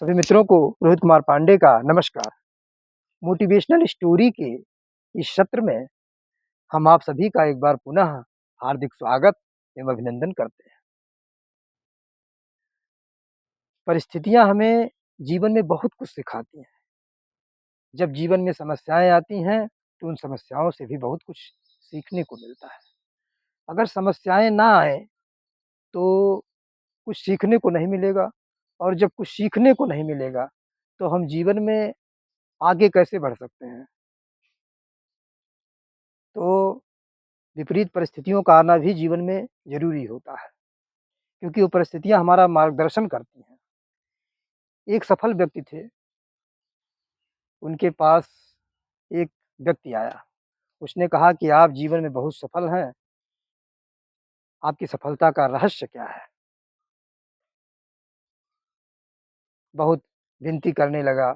सभी मित्रों को रोहित कुमार पांडे का नमस्कार। मोटिवेशनल स्टोरी के इस सत्र में हम आप सभी का एक बार पुनः हार्दिक स्वागत एवं अभिनंदन करते हैं। परिस्थितियां हमें जीवन में बहुत कुछ सिखाती हैं। जब जीवन में समस्याएं आती हैं तो उन समस्याओं से भी बहुत कुछ सीखने को मिलता है। अगर समस्याएं ना आए तो कुछ सीखने को नहीं मिलेगा, और जब कुछ सीखने को नहीं मिलेगा तो हम जीवन में आगे कैसे बढ़ सकते हैं। तो विपरीत परिस्थितियों का आना भी जीवन में ज़रूरी होता है, क्योंकि वो परिस्थितियाँ हमारा मार्गदर्शन करती हैं। एक सफल व्यक्ति थे, उनके पास एक व्यक्ति आया। उसने कहा कि आप जीवन में बहुत सफल हैं, आपकी सफलता का रहस्य क्या है? बहुत विनती करने लगा।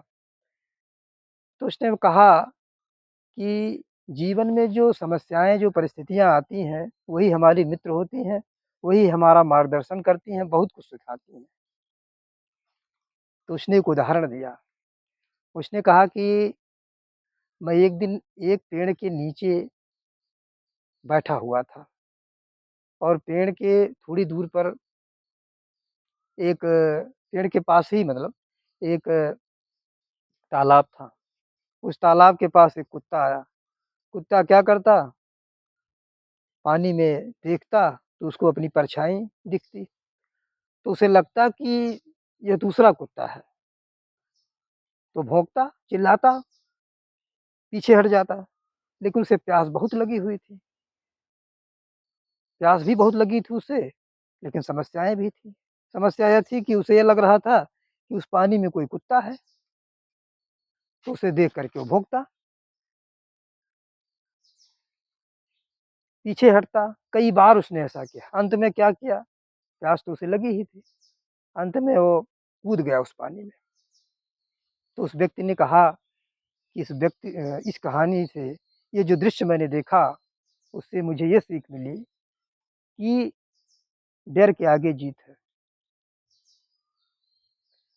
तो उसने कहा कि जीवन में जो समस्याएँ, जो परिस्थितियाँ आती हैं, वही हमारी मित्र होती हैं, वही हमारा मार्गदर्शन करती हैं, बहुत कुछ सिखाती हैं। तो उसने एक उदाहरण दिया। उसने कहा कि मैं एक दिन एक पेड़ के नीचे बैठा हुआ था, और पेड़ के थोड़ी दूर पर एक पेड़ के पास ही मतलब एक तालाब था। उस तालाब के पास एक कुत्ता आया। कुत्ता क्या करता, पानी में देखता तो उसको अपनी परछाई दिखती, तो उसे लगता कि यह दूसरा कुत्ता है, तो भौंकता, चिल्लाता, पीछे हट जाता। लेकिन उसे प्यास बहुत लगी हुई थी, प्यास भी बहुत लगी थी उसे, लेकिन समस्याएँ भी थी। समस्या यह थी कि उसे ये लग रहा था कि उस पानी में कोई कुत्ता है, तो उसे देख कर के वो भौंकता, पीछे हटता। कई बार उसने ऐसा किया। अंत में क्या किया, प्यास तो उसे लगी ही थी। अंत में वो कूद गया उस पानी में। तो उस व्यक्ति ने कहा कि इस कहानी से ये जो दृश्य मैंने देखा, उससे मुझे ये सीख मिली कि डर के आगे जीत है।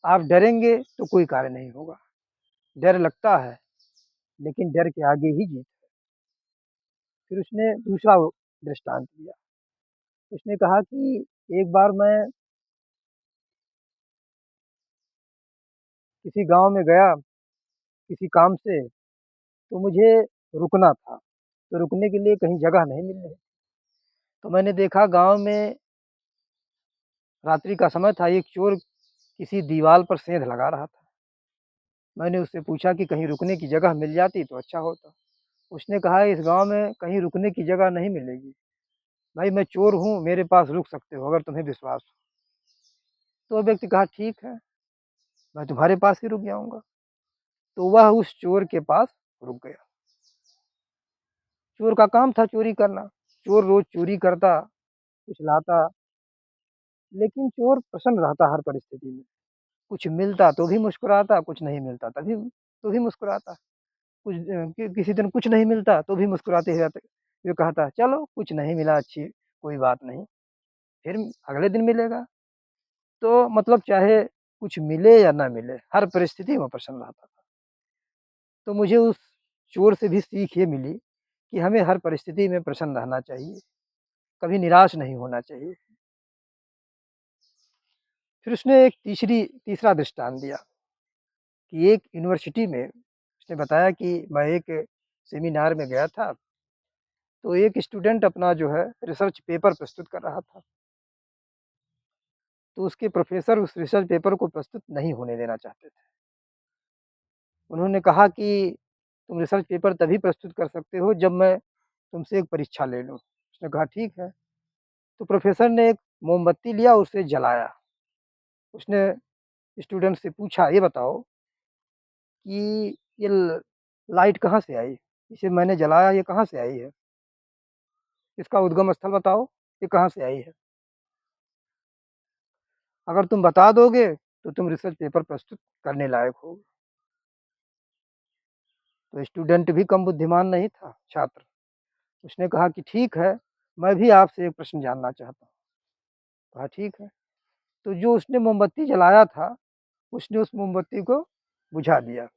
आप डरेंगे तो कोई कार्य नहीं होगा। डर लगता है, लेकिन डर के आगे ही जीत है। फिर उसने दूसरा वो दृष्टांत दिया। उसने कहा कि एक बार मैं किसी गाँव में गया, किसी काम से, तो मुझे रुकना था। तो रुकने के लिए कहीं जगह नहीं मिल रही। तो मैंने देखा गाँव में रात्रि का समय था, एक चोर किसी दीवार पर सेंध लगा रहा था। मैंने उससे पूछा कि कहीं रुकने की जगह मिल जाती तो अच्छा होता। उसने कहा इस गाँव में कहीं रुकने की जगह नहीं मिलेगी। भाई मैं चोर हूँ, मेरे पास रुक सकते हो अगर तुम्हें विश्वास हो। तो वो व्यक्ति कहा ठीक है, मैं तुम्हारे पास ही रुक जाऊँगा। तो वह उस चोर के पास रुक गया। चोर का काम था चोरी करना। चोर रोज़ चोरी करता, कुछ लाता, लेकिन चोर प्रसन्न रहता हर परिस्थिति में। कुछ मिलता तो भी मुस्कुराता, कुछ नहीं मिलता तभी तो भी मुस्कुराता। किसी दिन कुछ नहीं मिलता तो भी मुस्कुराते हुए ये कहता चलो कुछ नहीं मिला, अच्छी कोई बात नहीं, फिर अगले दिन मिलेगा। तो मतलब चाहे कुछ मिले या ना मिले, हर परिस्थिति में प्रसन्न रहता था। तो मुझे उस चोर से भी सीख ये मिली कि हमें हर परिस्थिति में प्रसन्न रहना चाहिए, कभी निराश नहीं होना चाहिए। फिर उसने एक तीसरा दृष्टांत दिया कि एक यूनिवर्सिटी में उसने बताया कि मैं एक सेमिनार में गया था, तो एक स्टूडेंट अपना जो है रिसर्च पेपर प्रस्तुत कर रहा था। तो उसके प्रोफ़ेसर उस रिसर्च पेपर को प्रस्तुत नहीं होने देना चाहते थे। उन्होंने कहा कि तुम रिसर्च पेपर तभी प्रस्तुत कर सकते हो जब मैं तुमसे एक परीक्षा ले लूँ। उसने कहा ठीक है। तो प्रोफ़ेसर ने एक मोमबत्ती लिया, उसे जलाया। उसने स्टूडेंट से पूछा ये बताओ कि ये लाइट कहाँ से आई? इसे मैंने जलाया, ये कहाँ से आई है? इसका उद्गम स्थल बताओ, ये कहाँ से आई है? अगर तुम बता दोगे तो तुम रिसर्च पेपर प्रस्तुत करने लायक हो। तो स्टूडेंट भी कम बुद्धिमान नहीं था, छात्र। उसने कहा कि ठीक है, मैं भी आपसे एक प्रश्न जानना चाहता हूँ। कहा ठीक है। तो जो उसने मोमबत्ती जलाया था, उसने उस मोमबत्ती को बुझा दिया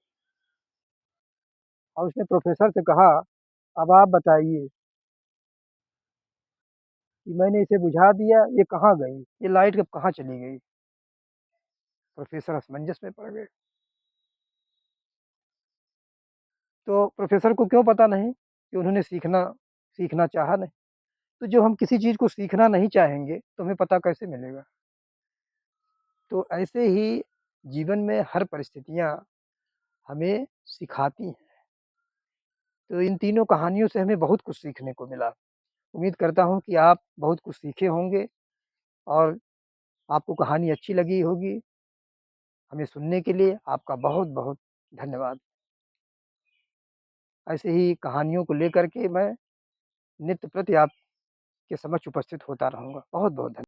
और उसने प्रोफ़ेसर से कहा, "अब आप बताइए कि मैंने इसे बुझा दिया, ये कहाँ गई? ये लाइट अब कहाँ चली गई?" प्रोफ़ेसर असमंजस में पड़ गए। तो प्रोफ़ेसर को क्यों पता नहीं कि उन्होंने सीखना सीखना चाहा नहीं। तो जब हम किसी चीज़ को सीखना नहीं चाहेंगे, तो हमें पता कैसे मिलेगा? तो ऐसे ही जीवन में हर परिस्थितियाँ हमें सिखाती हैं। तो इन तीनों कहानियों से हमें बहुत कुछ सीखने को मिला। उम्मीद करता हूँ कि आप बहुत कुछ सीखे होंगे और आपको कहानी अच्छी लगी होगी। हमें सुनने के लिए आपका बहुत-बहुत धन्यवाद। ऐसे ही कहानियों को लेकर के मैं नित्य प्रति आपके समक्ष उपस्थित होता रहूँगा। बहुत-बहुत धन्य